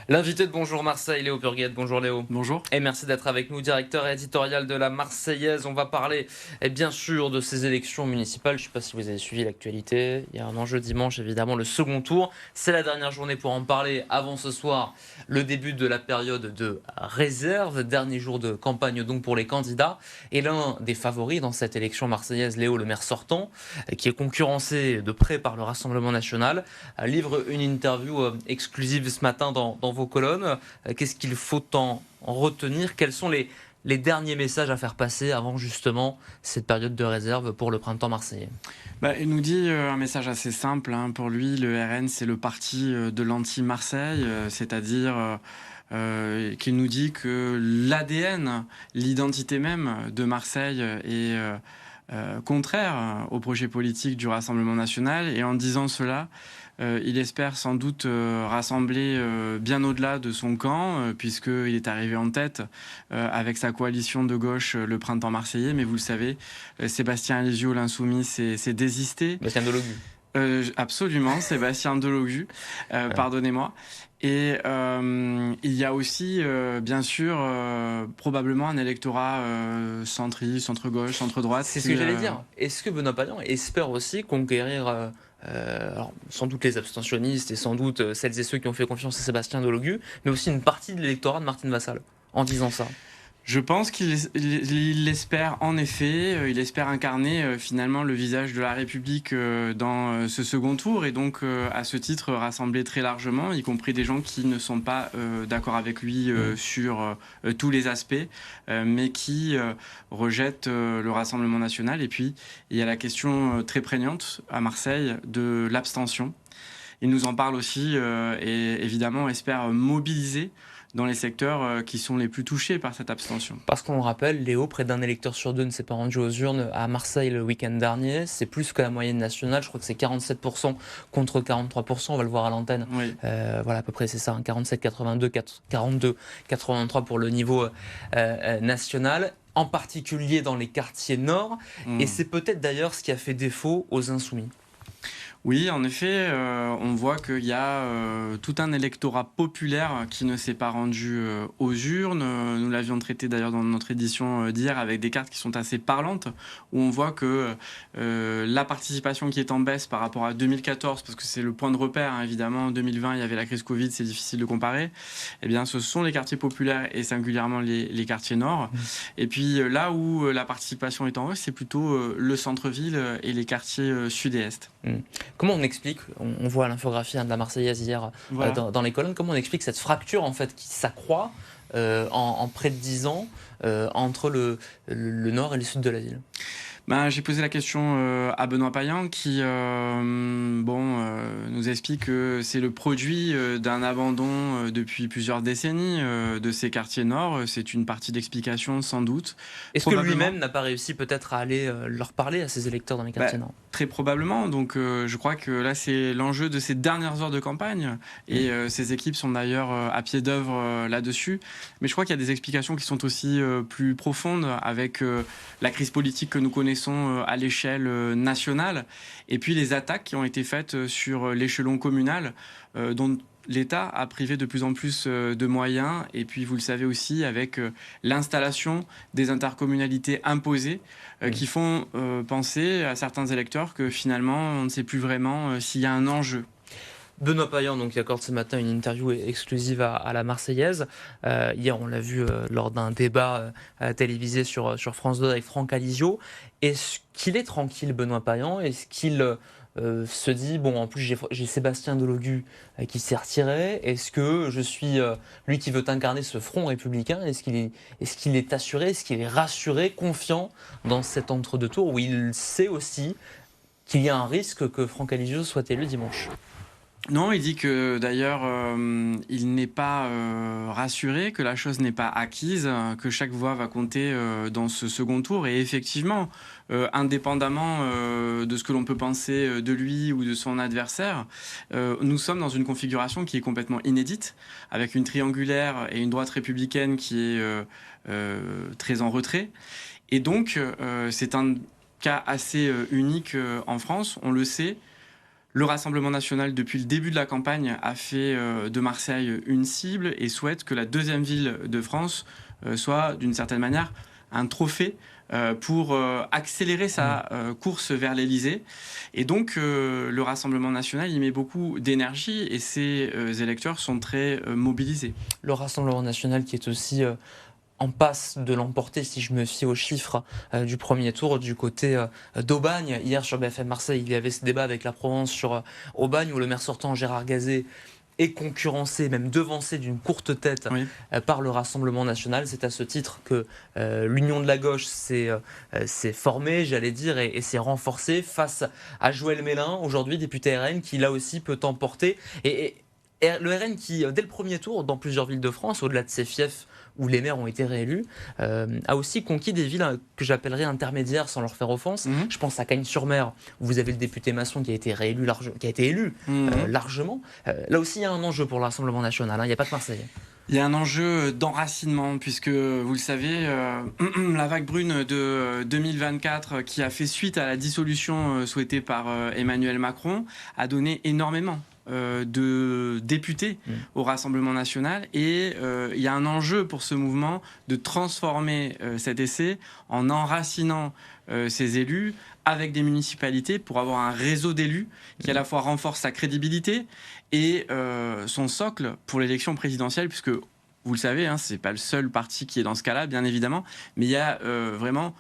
L'invité de Bonjour Marseille, Léo Burguette. Bonjour Léo. Bonjour. Et merci d'être avec nous, directeur éditorial de la Marseillaise. On va parler, bien sûr, de ces élections municipales. Je ne sais pas si vous avez suivi l'actualité. Il y a un enjeu dimanche, évidemment, le second tour. C'est la dernière journée pour en parler. Avant ce soir, le début de la période de réserve. Dernier jour de campagne donc pour les candidats. Et l'un des favoris dans cette élection marseillaise, Léo, le maire sortant, qui est concurrencé de près par le Rassemblement national, livre une interview exclusive ce matin dans vos colonnes. Qu'est-ce qu'il faut en retenir? Quels sont les derniers messages à faire passer avant justement cette période de réserve pour le printemps marseillais? Il nous dit un message assez simple. Pour lui, le RN, c'est le parti de l'anti-Marseille, c'est-à-dire qu'il nous dit que l'ADN, l'identité même de Marseille est contraire au projet politique du Rassemblement national. Et en disant cela, il espère sans doute rassembler bien au-delà de son camp, puisqu'il est arrivé en tête avec sa coalition de gauche, le Printemps marseillais. Mais vous le savez, Sébastien Alizio, l'insoumis, s'est désisté. Bastien Delogu. Absolument, Sébastien Delogu, Voilà. pardonnez-moi. Et il y a aussi, bien sûr, probablement un électorat centriste, centre-gauche, centre-droite. C'est ce que j'allais dire. Est-ce que Benoît Payan espère aussi conquérir alors, sans doute les abstentionnistes et sans doute celles et ceux qui ont fait confiance à Sébastien Delogu, mais aussi une partie de l'électorat de Martine Vassal, en disant ça? Je pense qu'il espère en effet, il espère incarner finalement le visage de la République dans ce second tour et donc à ce titre rassembler très largement, y compris des gens qui ne sont pas d'accord avec lui sur tous les aspects, mais qui rejettent le Rassemblement national. Et puis il y a la question très prégnante à Marseille de l'abstention. Il nous en parle aussi et évidemment espère mobiliser dans les secteurs qui sont les plus touchés par cette abstention. Parce qu'on le rappelle, Léo, près d'un électeur sur deux ne s'est pas rendu aux urnes à Marseille le week-end dernier. C'est plus que la moyenne nationale. Je crois que c'est 47% contre 43%. On va le voir à l'antenne. Oui. Voilà, à peu près, c'est ça. 47, 82, 42, 83 pour le niveau national. En particulier dans les quartiers nord. Et c'est peut-être d'ailleurs ce qui a fait défaut aux Insoumis. Oui, en effet, on voit qu'il y a tout un électorat populaire qui ne s'est pas rendu aux urnes. Nous l'avions traité d'ailleurs dans notre édition d'hier avec des cartes qui sont assez parlantes, où on voit que la participation qui est en baisse par rapport à 2014, parce que c'est le point de repère, évidemment, en 2020, il y avait la crise Covid, c'est difficile de comparer, eh bien, ce sont les quartiers populaires et singulièrement les quartiers nord. Et puis là où la participation est en hausse, c'est plutôt le centre-ville et les quartiers sud et est. Comment on explique, on voit l'infographie de la Marseillaise hier Voilà. dans les colonnes, comment on explique cette fracture en fait qui s'accroît en près de 10 ans entre le nord et le sud de la ville? J'ai posé la question à Benoît Payan qui nous explique que c'est le produit d'un abandon depuis plusieurs décennies de ces quartiers nord. C'est une partie d'explication sans doute. Est-ce que Probablement. lui-même n'a pas réussi peut-être à aller leur parler à ses électeurs dans les quartiers nord? Très probablement. Donc je crois que là c'est l'enjeu de ces dernières heures de campagne et ces équipes sont d'ailleurs à pied d'œuvre là-dessus. Mais je crois qu'il y a des explications qui sont aussi plus profondes avec la crise politique que nous connaissons à l'échelle nationale et puis les attaques qui ont été faites sur l'échelon communal dont l'État a privé de plus en plus de moyens et puis vous le savez aussi avec l'installation des intercommunalités imposées qui font penser à certains électeurs que finalement on ne sait plus vraiment s'il y a un enjeu. Benoît Payan, donc, qui accorde ce matin une interview exclusive à la Marseillaise. Hier, on l'a vu lors d'un débat télévisé sur France 2 avec Franck Alizio. Est-ce qu'il est tranquille, Benoît Payan? Est-ce qu'il se dit, bon, en plus, j'ai Sébastien Delogu qui s'est retiré. Est-ce que je suis lui qui veut incarner ce front républicain? Est-ce qu'il est assuré? Est-ce qu'il est rassuré, confiant dans cet entre-deux-tours où il sait aussi qu'il y a un risque que Franck Alizio soit élu dimanche? Non, il dit que d'ailleurs il n'est pas rassuré, que la chose n'est pas acquise, que chaque voix va compter dans ce second tour. Et effectivement, indépendamment de ce que l'on peut penser de lui ou de son adversaire, nous sommes dans une configuration qui est complètement inédite, avec une triangulaire et une droite républicaine qui est très en retrait. Et donc, c'est un cas assez unique en France, on le sait. Le Rassemblement national, depuis le début de la campagne, a fait de Marseille une cible et souhaite que la deuxième ville de France soit, d'une certaine manière, un trophée pour accélérer sa course vers l'Élysée. Et donc, le Rassemblement national y met beaucoup d'énergie et ses électeurs sont très mobilisés. Le Rassemblement national qui est aussi en passe de l'emporter, si je me fie aux chiffres du premier tour du côté d'Aubagne. Hier sur BFM Marseille, il y avait ce débat avec la Provence sur Aubagne, où le maire sortant Gérard Gazet est concurrencé, même devancé d'une courte tête par le Rassemblement national. C'est à ce titre que l'Union de la gauche s'est formée, j'allais dire, et s'est renforcée face à Joël Mélin, aujourd'hui député RN, qui là aussi peut emporter. Et le RN qui, dès le premier tour, dans plusieurs villes de France, au-delà de ses fiefs où les maires ont été réélus, a aussi conquis des villes que j'appellerais intermédiaires sans leur faire offense. Je pense à Cagnes-sur-Mer, où vous avez le député Masson qui a été élu largement. Là aussi, il y a un enjeu pour le Rassemblement national, il n'y a pas que Marseille. Il y a un enjeu d'enracinement, puisque vous le savez, la vague brune de 2024, qui a fait suite à la dissolution souhaitée par Emmanuel Macron, a donné énormément de députés au Rassemblement national, et il y a un enjeu pour ce mouvement de transformer cet essai en enracinant ces élus avec des municipalités pour avoir un réseau d'élus qui à la fois renforce sa crédibilité et son socle pour l'élection présidentielle, puisque vous le savez, c'est pas le seul parti qui est dans ce cas-là, bien évidemment, mais il y a vraiment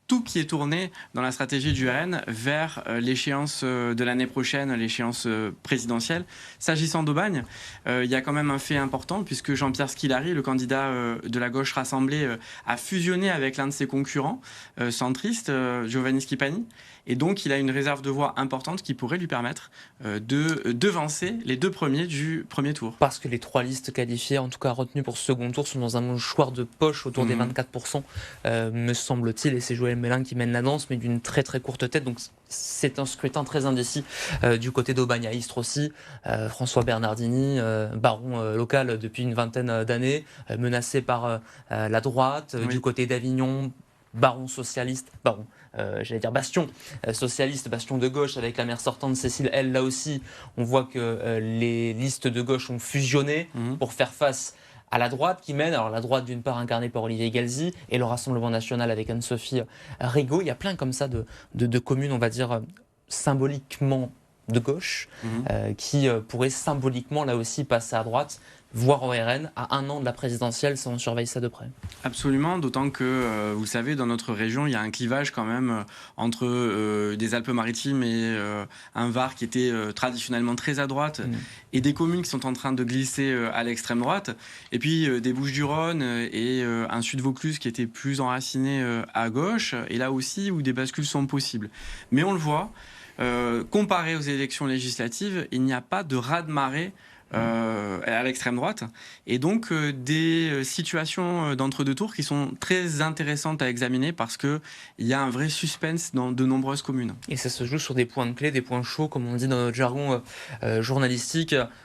tout qui est tourné dans la stratégie du RN vers l'échéance de l'année prochaine, l'échéance présidentielle. S'agissant d'Aubagne, il y a quand même un fait important, puisque Jean-Pierre Scolari, le candidat de la gauche rassemblée, a fusionné avec l'un de ses concurrents centristes, Giovanni Schifani. Et donc, il a une réserve de voix importante qui pourrait lui permettre de devancer les deux premiers du premier tour. Parce que les trois listes qualifiées, en tout cas retenues pour ce second tour, sont dans un mouchoir de poche autour des 24%, me semble-t-il. Et c'est Joël Mélin qui mène la danse, mais d'une très très courte tête. Donc, c'est un scrutin très indécis du côté d'Aubagne à Istres aussi. François Bernardini, baron local depuis une vingtaine d'années, menacé par la droite. Du côté d'Avignon, baron socialiste, bastion socialiste, bastion de gauche avec la maire sortante Cécile. Elle, là aussi, on voit que les listes de gauche ont fusionné pour faire face à la droite qui mène. Alors la droite d'une part incarnée par Olivier Galzi et le Rassemblement national avec Anne-Sophie Rigaud. Il y a plein comme ça de communes, on va dire, symboliquement de gauche, qui pourraient symboliquement là aussi passer à droite, voire au RN, à un an de la présidentielle, si on surveille ça de près. Absolument, d'autant que, vous le savez, dans notre région, il y a un clivage quand même entre des Alpes-Maritimes et un Var qui était traditionnellement très à droite, et des communes qui sont en train de glisser à l'extrême droite, et puis des Bouches-du-Rhône et un Sud-Vaucluse qui était plus enraciné à gauche, et là aussi où des bascules sont possibles. Mais on le voit, comparé aux élections législatives, il n'y a pas de raz-de-marée à l'extrême droite, et donc des situations d'entre-deux tours qui sont très intéressantes à examiner parce qu'il y a un vrai suspense dans de nombreuses communes. Et ça se joue sur des points de clé, des points chauds, comme on dit dans notre jargon journalistique.